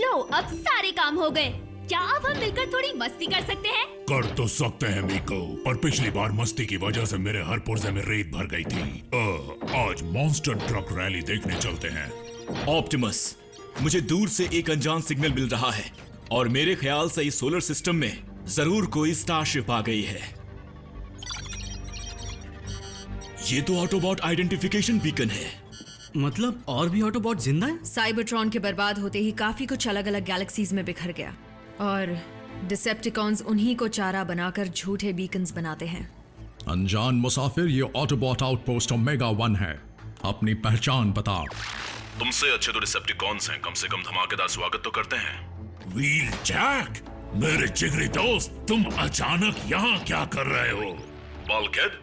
लो, अब सारे काम हो गए। क्या अब हम मिलकर थोड़ी मस्ती कर सकते हैं? कर तो सकते हैं मीको, पर पिछली बार मस्ती की वजह से मेरे हर पुर्जे में रेत भर गई थी। आज मॉन्स्टर ट्रक रैली देखने चलते हैं। ऑप्टिमस, मुझे दूर से एक अनजान सिग्नल मिल रहा है और मेरे ख्याल से इस सोलर सिस्टम में जरूर कोई स्टारशिप आ गई है। ये तो ऑटोबॉट आइडेंटिफिकेशन बीकन है। मतलब और भी ऑटोबॉट जिंदा है? साइबरट्रॉन के बर्बाद होते ही काफी कुछ अलग अलग गैलेक्सीज में बिखर गया और डिसेप्टिकॉन्स उन्हीं को चारा बनाकर झूठे बीकन्स बनाते हैं। अनजान मुसाफिर, ये ऑटोबॉट आउटपोस्ट ओमेगा 1 है। अपनी पहचान बता। तुमसे अच्छे तो डिसेप्टिकॉन्स हैं, कम से कम धमाकेदार स्वागत तो करते हैं। व्हील जैक, मेरे जिगरी दोस्त, तुम अचानक यहाँ क्या कर रहे हो? बल्कहेड,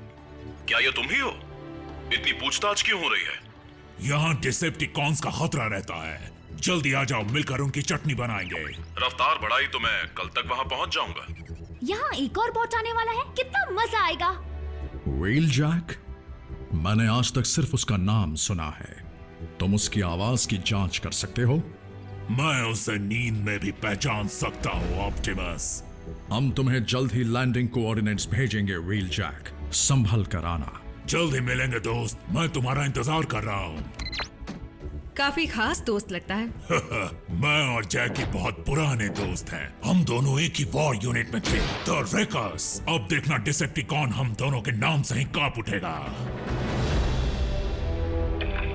क्या ये तुम ही हो? इतनी पूछताछ क्यों हो रही है? यहाँ डिसेप्टिकॉन्स का खतरा रहता है। जल्दी आ जाओ, मिलकर उनकी चटनी बनाएंगे। रफ्तार बढ़ाई तो मैं कल तक वहां पहुंच जाऊंगा। यहाँ एक और बॉट आने वाला है, कितना मजा आएगा। व्हील जैक, मैंने आज तक सिर्फ उसका नाम सुना है। तुम उसकी आवाज की जांच कर सकते हो? मैं उसे नींद में भी पहचान सकता हूँ ऑप्टिमस। हम तुम्हें जल्द ही लैंडिंग कोऑर्डिनेट्स भेजेंगे व्हील जैक, संभल कर आना। जल्द ही मिलेंगे दोस्त, मैं तुम्हारा इंतजार कर रहा हूँ। काफी खास दोस्त लगता है। मैं और जैकी बहुत पुराने दोस्त हैं। हम दोनों एक ही वॉर यूनिट में थे, द रेकर्स। अब देखना डिसेप्टिकॉन हम दोनों के नाम से ही कांप उठेगा।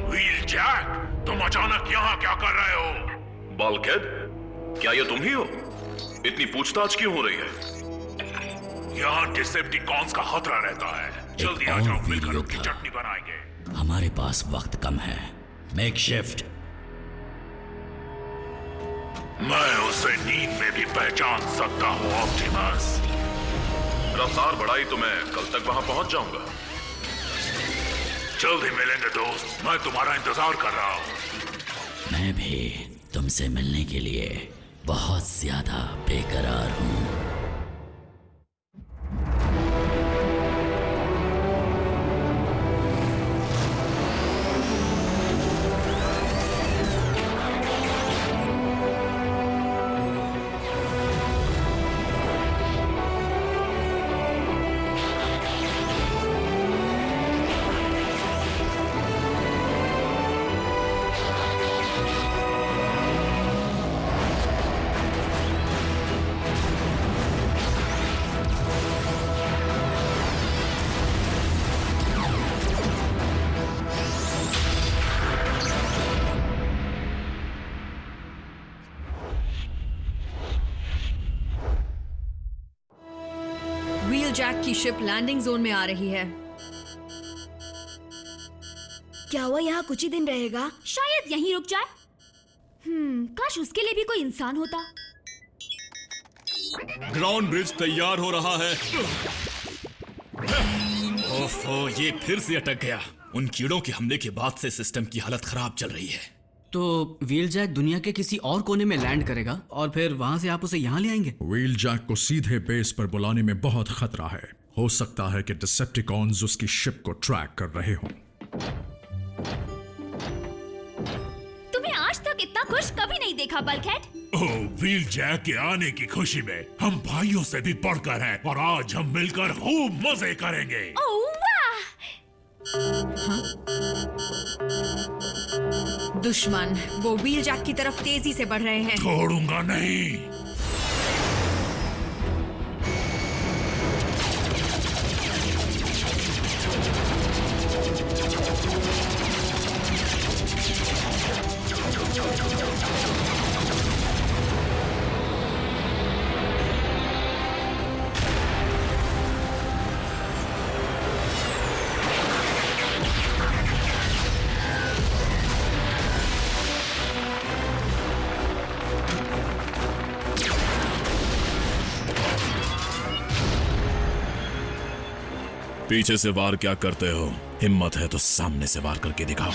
व्हील जैक, तुम अचानक यहाँ क्या कर रहे हो? बल्कहेड, क्या ये तुम ही हो? इतनी पूछताछ क्यों हो रही है? यहाँ डिसेप्टिकॉन्स का खतरा रहता है। जल्दी आ जाओ, मिलकर उनकी चटनी बनाएंगे। हमारे पास वक्त कम है। Make shift. मैं उसे नींद में भी पहचान सकता हूँ ऑप्टिमस। रफ्तार बढ़ाई तो मैं कल तक वहां पहुंच जाऊंगा। जल्द ही मिलेंगे दोस्त, मैं तुम्हारा इंतजार कर रहा हूँ। मैं भी तुमसे मिलने के लिए बहुत ज्यादा बेकरार हूँ। व्हील जैक की शिप लैंडिंग जोन में आ रही है। क्या वो यहाँ कुछ ही दिन रहेगा? शायद यहीं रुक जाए। काश उसके लिए भी कोई इंसान होता। ग्राउंड ब्रिज तैयार हो रहा है। ओफो, ये फिर से अटक गया। उन कीड़ों के हमले के बाद से सिस्टम की हालत खराब चल रही है। तो व्हील जैक दुनिया के किसी और कोने में लैंड करेगा और फिर वहां से आप उसे यहाँ ले आएंगे? व्हील जैक को सीधे बेस पर बुलाने में बहुत खतरा है। हो सकता है कि डिसेप्टिकॉन्स उसकी शिप को ट्रैक कर रहे हों। तुम्हें आज तक इतना खुश कभी नहीं देखा बल्कहेड। ओह, व्हील जैक के आने की खुशी में हम भाइयों से भी बढ़कर हैं और आज हम मिलकर खूब मजे करेंगे। ओह वाह! दुश्मन वो व्हील जैक की तरफ तेजी से बढ़ रहे हैं। छोड़ूंगा नहीं। पीछे से वार क्या करते हो? हिम्मत है तो सामने से वार करके दिखाओ।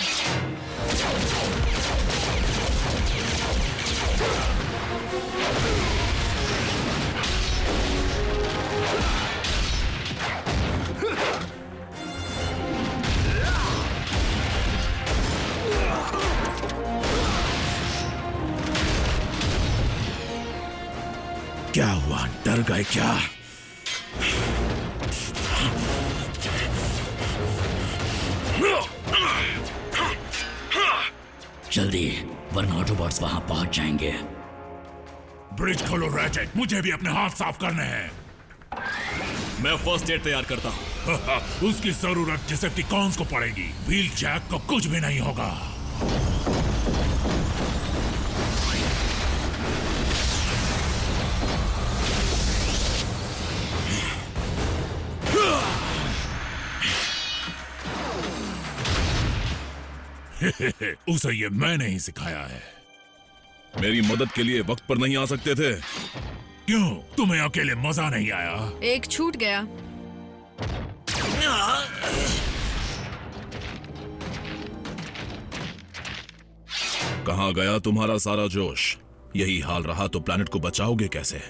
डर गए क्या? जल्दी, वरना ऑटोबॉट्स वहां पहुंच जाएंगे। ब्रिज खोलो रैचेट, मुझे भी अपने हाथ साफ करने हैं। मैं फर्स्ट एड तैयार करता हूं। उसकी जरूरत डिसेप्टिकॉन्स को पड़ेगी। व्हील जैक को कुछ भी नहीं होगा। उसे ये मैंने ही सिखाया है। मेरी मदद के लिए वक्त पर नहीं आ सकते थे? क्यों, तुम्हें अकेले मजा नहीं आया? एक छूट गया। कहां गया तुम्हारा सारा जोश? यही हाल रहा तो प्लैनेट को बचाओगे कैसे?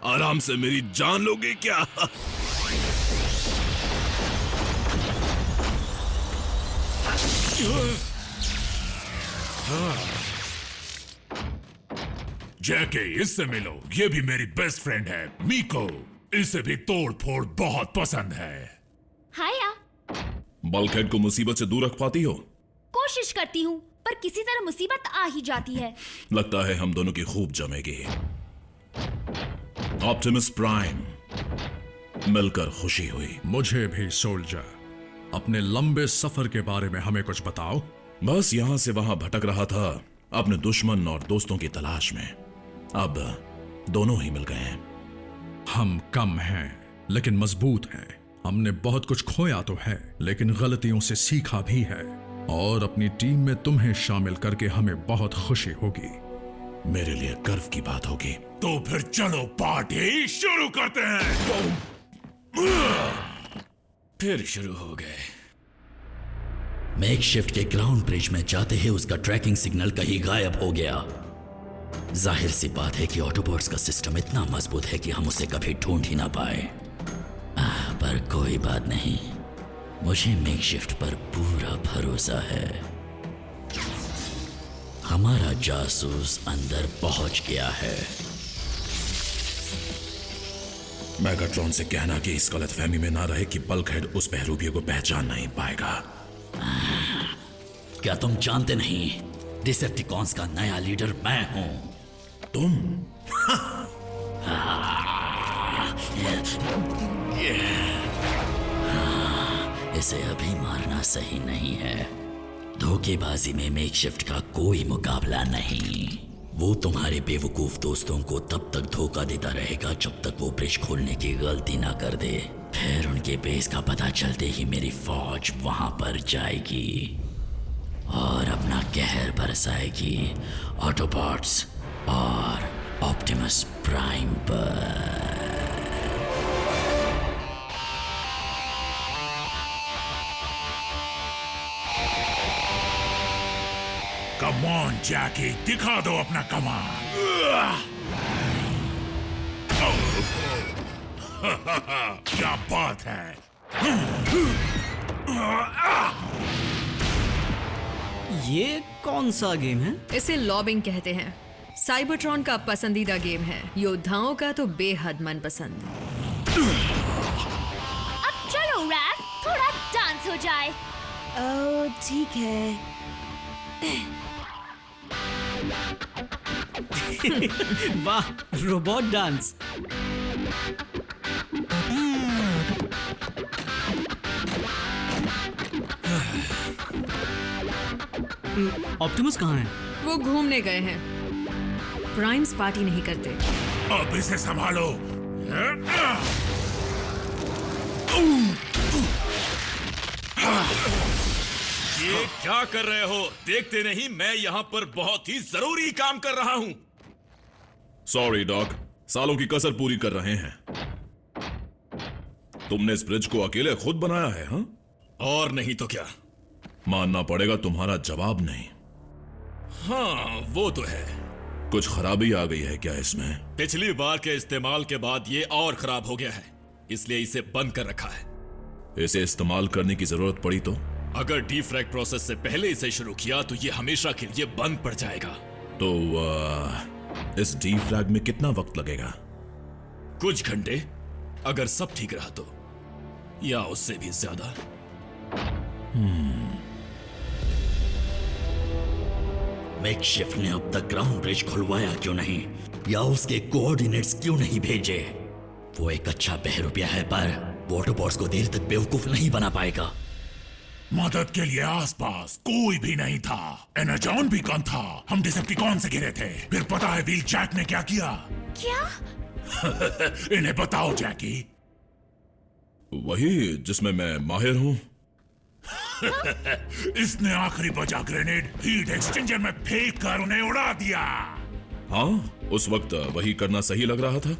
आराम से मेरी जान लोगे क्या? जैके, इससे मिलो। ये भी मेरी बेस्ट फ्रेंड है, मीको। इसे भी तोड़ फोड़ बहुत पसंद है। हाया। बल्कहेड को मुसीबत से दूर रख पाती हो? कोशिश करती हूँ, पर किसी तरह मुसीबत आ ही जाती है। लगता है हम दोनों की खूब जमेगी। ऑप्टिमस प्राइम, मिलकर खुशी हुई। मुझे भी सोल्जर। अपने लंबे सफर के बारे में हमें कुछ बताओ। बस यहां से वहां भटक रहा था, अपने दुश्मन और दोस्तों की तलाश में। अब दोनों ही मिल गए हैं। हम कम हैं, लेकिन मजबूत हैं। हमने बहुत कुछ खोया तो है, लेकिन गलतियों से सीखा भी है। और अपनी टीम में तुम्हें शामिल करके हमें बहुत खुशी होगी। मेरे लिए गर्व की बात होगी। तो फिर चलो पार्टी शुरू करते हैं। फिर शुरू हो गए। मेकशिफ्ट के ग्राउंड ब्रिज में जाते ही उसका ट्रैकिंग सिग्नल कहीं गायब हो गया। जाहिर सी बात है कि ऑटोबॉट्स का सिस्टम इतना मजबूत है कि हम उसे कभी ढूंढ ही ना पाए। पर कोई बात नहीं, मुझे मेकशिफ्ट पर पूरा भरोसा है। हमारा जासूस अंदर पहुंच गया है। मैगाट्रॉन से कहना कि इस गलतफहमी में ना रहे कि बल्कहेड उस बहरूपिये को पहचान नहीं पाएगा। क्या तुम जानते नहीं, डिसेप्टिकॉन्स का नया लीडर मैं हूं। तुम? इसे अभी मारना सही नहीं है। धोखेबाजी में मेकशिफ्ट का कोई मुकाबला नहीं। वो तुम्हारे बेवकूफ दोस्तों को तब तक धोखा देता रहेगा जब तक वो ब्रिज खोलने की गलती ना कर दे। फिर उनके बेस का पता चलते ही मेरी फौज वहां पर जाएगी और अपना कहर बरसाएगी ऑटोबॉट्स और ऑप्टिमस प्राइम पर। कम ऑन जैकी, दिखा दो अपना कमाल। क्या बात है। ये कौन सा गेम है? इसे लॉबिंग कहते हैं। साइबरट्रॉन का पसंदीदा गेम है, योद्धाओं का तो बेहद मनपसंद। अब चलो रैफ, थोड़ा डांस हो जाए। ठीक है। वाह, रोबोट डांस। ऑप्टिमस कहाँ है? वो घूमने गए हैं। प्राइम्स पार्टी नहीं करते। अब इसे संभालो। ये क्या कर रहे हो? देखते नहीं मैं यहाँ पर बहुत ही जरूरी काम कर रहा हूँ। सॉरी डॉक, सालों की कसर पूरी कर रहे हैं। तुमने इस ब्रिज को अकेले खुद बनाया है? हाँ, और नहीं तो क्या। मानना पड़ेगा तुम्हारा जवाब नहीं। हाँ वो तो है। कुछ खराबी आ गई है क्या इसमें? पिछली बार के इस्तेमाल के बाद ये और खराब हो गया है, इसलिए इसे बंद कर रखा है। इसे इस्तेमाल करने की जरूरत पड़ी तो? अगर डीफ्रैग प्रोसेस से पहले इसे शुरू किया तो ये हमेशा के लिए बंद पड़ जाएगा। तो इस डीफ्रैग में कितना वक्त लगेगा? कुछ घंटे, अगर सब ठीक रहा तो, या उससे भी ज्यादा। मेकशिफ्ट ने अब तक ग्राउंड ब्रिज खुलवाया क्यों नहीं, या उसके कोऑर्डिनेट्स क्यों नहीं भेजे? वो एक अच्छा बहरूपिया है, पर वॉटरबॉट्स को देर तक बेवकूफ नहीं बना पाएगा। मदद के लिए आसपास कोई भी नहीं था। एनर्जॉन भी कम था। हम डिसेप्टिकॉन से घिरे थे। फिर पता है व्हील जैक ने क्या किया? क्या? इन्हें बताओ जैकी। वही जिसमें मैं माहिर हूं। इसने आखिरी बचा ग्रेनेड हीट एक्सचेंजर में फेंक कर उन्हें उड़ा दिया। हाँ, उस वक्त वही करना सही लग रहा था।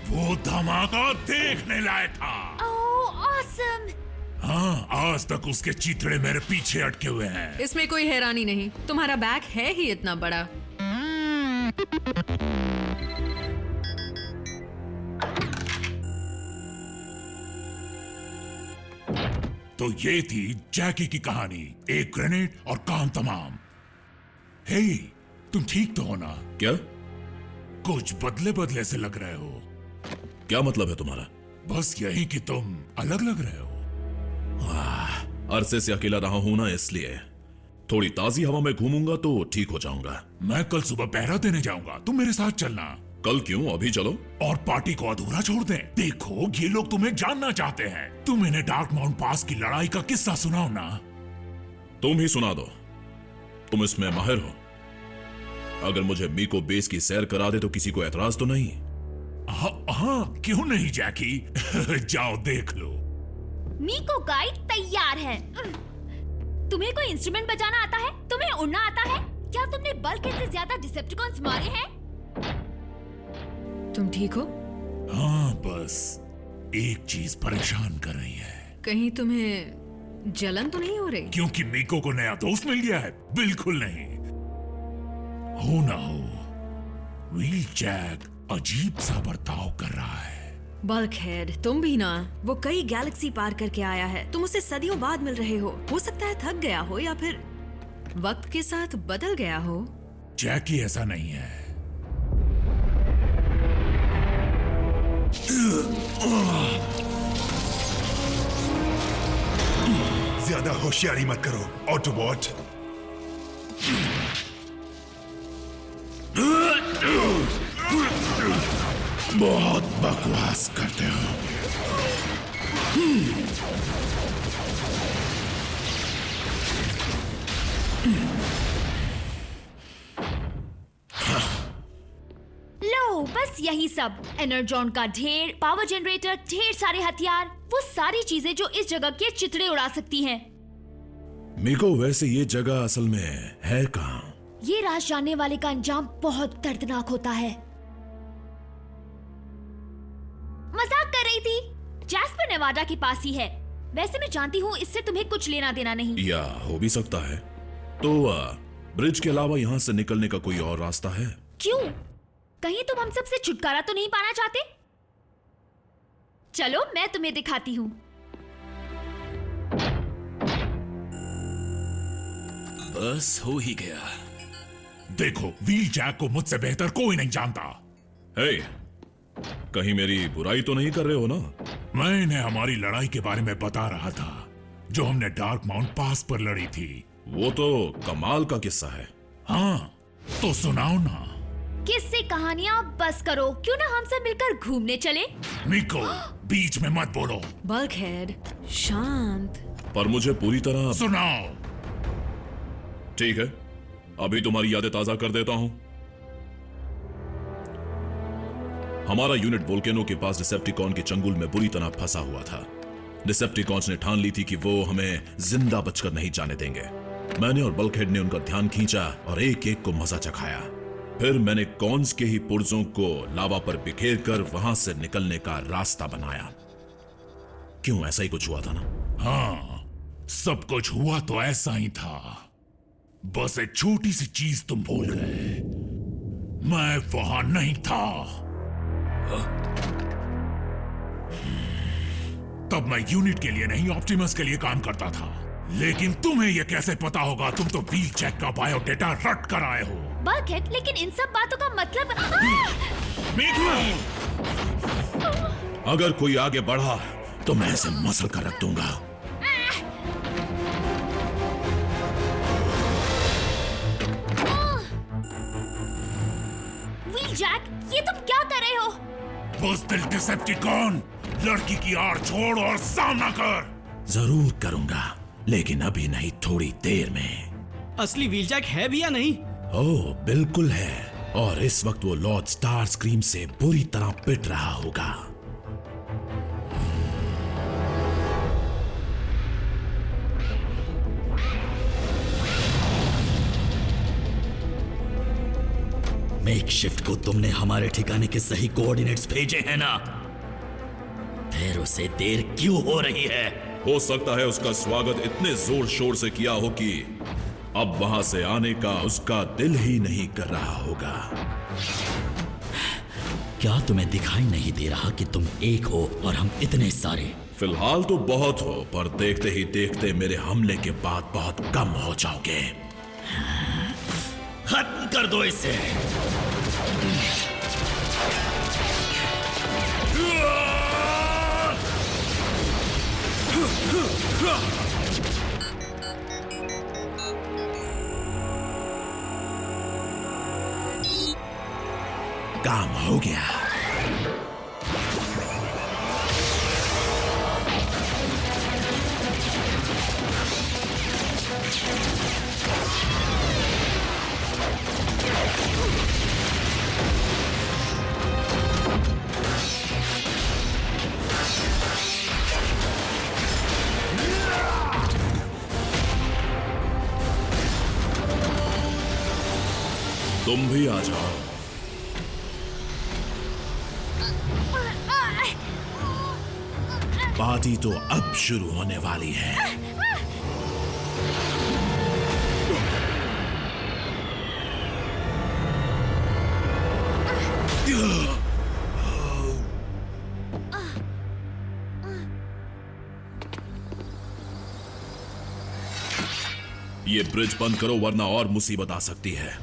वो धमाका देखने लायक था। ओह ऑसम। हाँ, आज तक उसके चिथड़े मेरे पीछे अटके हुए हैं। इसमें कोई हैरानी नहीं, तुम्हारा बैग है ही इतना बड़ा। तो ये थी जैकी की कहानी, एक ग्रेनेड और काम तमाम। हे, तुम ठीक तो हो ना? क्या? कुछ बदले बदले से लग रहे हो। क्या मतलब है तुम्हारा? बस यही कि तुम अलग लग रहे हो। अरसे से अकेला रहा हूं ना, इसलिए थोड़ी ताजी हवा में घूमूंगा तो ठीक हो जाऊंगा। मैं कल सुबह पहरा देने जाऊंगा, तुम मेरे साथ चलना। कल क्यों? अभी चलो। और पार्टी को अधूरा छोड़ दें। देखो, ये लोग तुम्हें जानना चाहते हैं। तुम इन्हें डार्क माउंट पास की लड़ाई का किस्सा सुनाओ ना। तुम ही सुना दो, तुम इसमें माहिर हो। अगर मुझे मीको बेस की सैर करा दे तो किसी को एतराज तो नहीं? हाँ, क्यों नहीं जैकी। जाओ देख लो। मीको गाइड तैयार है। तुम्हें कोई इंस्ट्रूमेंट बजाना आता है? तुम्हें उड़ना आता है? क्या तुमने बल्कहेड से ज्यादा डिसेप्टिकॉन्स मारे हैं? तुम ठीक हो? हाँ, बस एक चीज परेशान कर रही है। कहीं तुम्हें जलन तो नहीं हो रही? क्योंकि मीको को नया दोस्त मिल गया है? बिल्कुल नहीं। हो ना हो, व्हील जैक अजीब सा बर्ताव कर रहा है। बल्कहेड, तुम भी ना। वो कई गैलेक्सी पार करके आया है। तुम उसे सदियों बाद मिल रहे हो सकता है थक गया हो या फिर वक्त के साथ बदल गया हो। जैकी ऐसा नहीं है। ज्यादा होशियारी मत करो ऑटोबॉट। बहुत बकवास करते हो। लो, बस यही सब। एनर्जॉन का ढेर, पावर जनरेटर, ढेर सारे हथियार, वो सारी चीजें जो इस जगह के चिथड़े उड़ा सकती हैं। मीको, वैसे ये जगह असल में है कहाँ? ये राज जानने वाले का अंजाम बहुत दर्दनाक होता है। मजाक कर रही थी। जैस्पर नेवाडा के पास ही है। वैसे मैं जानती हूँ इससे तुम्हें कुछ लेना देना नहीं। या हो भी सकता है। तो ब्रिज के अलावा यहाँ से निकलने का कोई और रास्ता है? क्यों? कहीं तुम हम सबसे छुटकारा तो नहीं पाना चाहते? चलो, मैं तुम्हें दिखाती हूँ। बस हो ही गया। देखो, व्हील जैक को मुझसे बेहतर कोई नहीं जानता। हे, कहीं मेरी बुराई तो नहीं कर रहे हो ना? मैं इन्हें हमारी लड़ाई के बारे में बता रहा था, जो हमने डार्क माउंट पास पर लड़ी थी। वो तो कमाल का किस्सा है। हाँ, तो सुनाओ ना। किससे कहानियां बस करो। क्यों ना हम सब मिलकर घूमने चले? मीको, बीच में मत बोलो। बल्कहेड, शांत। पर मुझे पूरी तरह। सुनाओ। ठीक है, अभी तुम्हारी यादें ताजा कर देता हूं। हमारा यूनिट वोल्केनो के पास डिसेप्टिकॉन के चंगुल में बुरी तरह फंसा हुआ था। डिसेप्टिकॉन्स ने ठान ली थी कि वो हमें जिंदा बचकर नहीं जाने देंगे। मैंने और बल्कहेड ने उनका ध्यान खींचा और एक एक को मजा चखाया। फिर मैंने कॉन्स के ही पुर्जों को लावा पर बिखेर कर वहां से निकलने का रास्ता बनाया। क्यों, ऐसा ही कुछ हुआ था ना? हाँ, सब कुछ हुआ तो ऐसा ही था। बस एक छोटी सी चीज तुम भूल गए। मैं वहां नहीं था। तब मैं यूनिट के लिए नहीं, ऑप्टिमस के लिए काम करता था। लेकिन तुम्हें ये कैसे पता होगा? तुम तो व्हीलजैक का बायोडेटा रट कर आए हो। बल्कहेड, लेकिन इन सब बातों का मतलब अगर कोई आगे बढ़ा तो मैं इसे मसल कर रख दूंगा। व्हीलजैक, ये तुम क्या कर रहे हो? बुज़दिल डिसेप्टिकॉन, लड़की की आड़ छोड़ और सामना कर। जरूर करूंगा, लेकिन अभी नहीं, थोड़ी देर में। असली व्हीलजैक है भी या नहीं? ओह बिल्कुल है, और इस वक्त वो लॉर्ड स्टार स्क्रीम से बुरी तरह पिट रहा होगा। मेकशिफ्ट को तुमने हमारे ठिकाने के सही कोऑर्डिनेट्स भेजे हैं ना? फिर उसे देर क्यों हो रही है? हो सकता है उसका स्वागत इतने जोर शोर से किया हो कि अब वहां से आने का उसका दिल ही नहीं कर रहा होगा। क्या तुम्हें दिखाई नहीं दे रहा कि तुम एक हो और हम इतने सारे? फिलहाल तो बहुत हो, पर देखते ही देखते मेरे हमले के बाद बहुत कम हो जाओगे। खत्म कर दो इसे। काम हो गया। तुम भी आ जाओ। पार्टी तो अब शुरू होने वाली है। ये ब्रिज बंद करो, वरना और मुसीबत आ सकती है।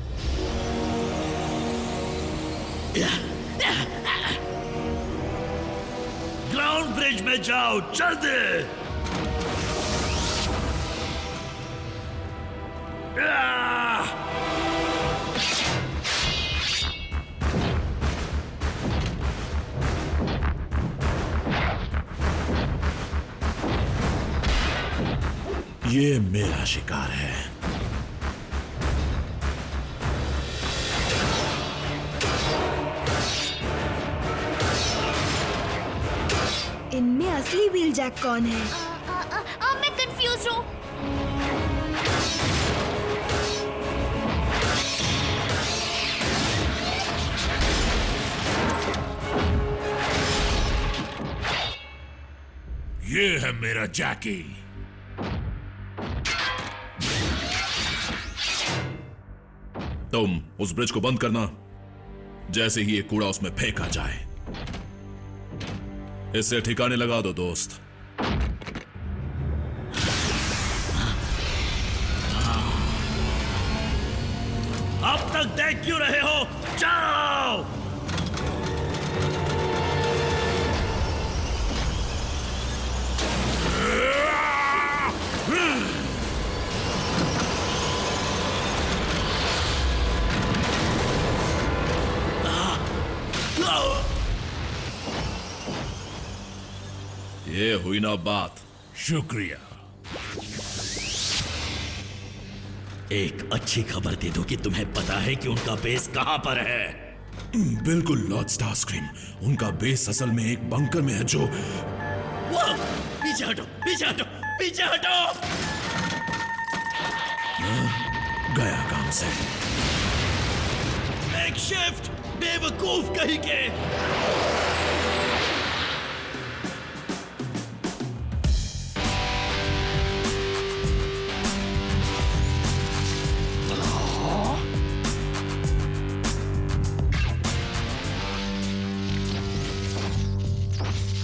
ग्राउंड ब्रिज में जाओ, जल्दी। ये मेरा शिकार है। इनमें असली व्हीलजैक कौन है? मैं कंफ्यूज हूँ। ये है मेरा जैकी। तुम उस ब्रिज को बंद करना, जैसे ही ये कूड़ा उसमें फेंका जाए। इसे ठिकाने लगा दो दोस्त। अब तक देख क्यों रहे हो? जाओ। ये हुई ना बात। शुक्रिया। एक अच्छी खबर दे दो कि तुम्हें पता है कि उनका बेस कहां पर है। बिल्कुल लॉर्ड स्टारस्क्रीम, उनका बेस असल में एक बंकर में है जो... पीछे हटो, पीछे हटो, पीछे हटो। गया काम से। मेकशिफ्ट, बेवकूफ कहीं के।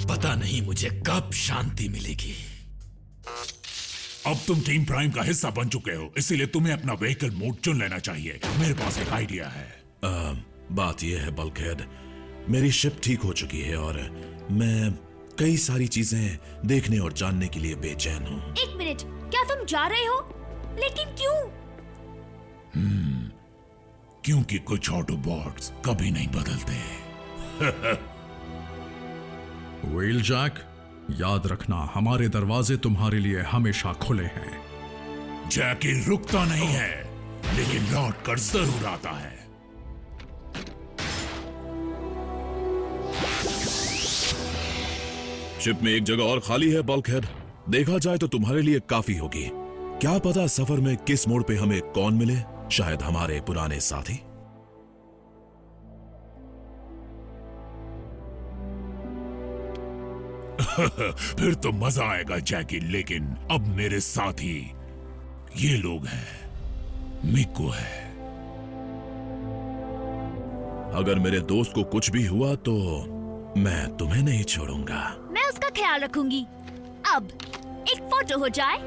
पता नहीं मुझे कब शांति मिलेगी। अब तुम टीम प्राइम का हिस्सा बन चुके हो, इसीलिए तुम्हें अपना व्हीकल मोड चुन लेना चाहिए। मेरे पास एक आइडिया है। बात यह है बल्कहेड, मेरी शिप ठीक हो चुकी है और मैं कई सारी चीजें देखने और जानने के लिए बेचैन हूँ। एक मिनट, क्या तुम जा रहे हो? लेकिन क्यों? क्योंकि कुछ ऑटोबॉट्स कभी नहीं बदलते। व्हीलजैक, याद रखना हमारे दरवाजे तुम्हारे लिए हमेशा खुले हैं। जैकी रुकता नहीं है, लेकिन लौट कर जरूर आता है। शिप में एक जगह और खाली है बल्कहेड, देखा जाए तो तुम्हारे लिए काफी होगी। क्या पता सफर में किस मोड़ पे हमें कौन मिले, शायद हमारे पुराने साथी। फिर तो मजा आएगा जैकी, लेकिन अब मेरे साथी ये लोग हैं। मिको है। अगर मेरे दोस्त को कुछ भी हुआ तो मैं तुम्हें नहीं छोड़ूंगा। मैं उसका ख्याल रखूंगी। अब एक फोटो हो जाए।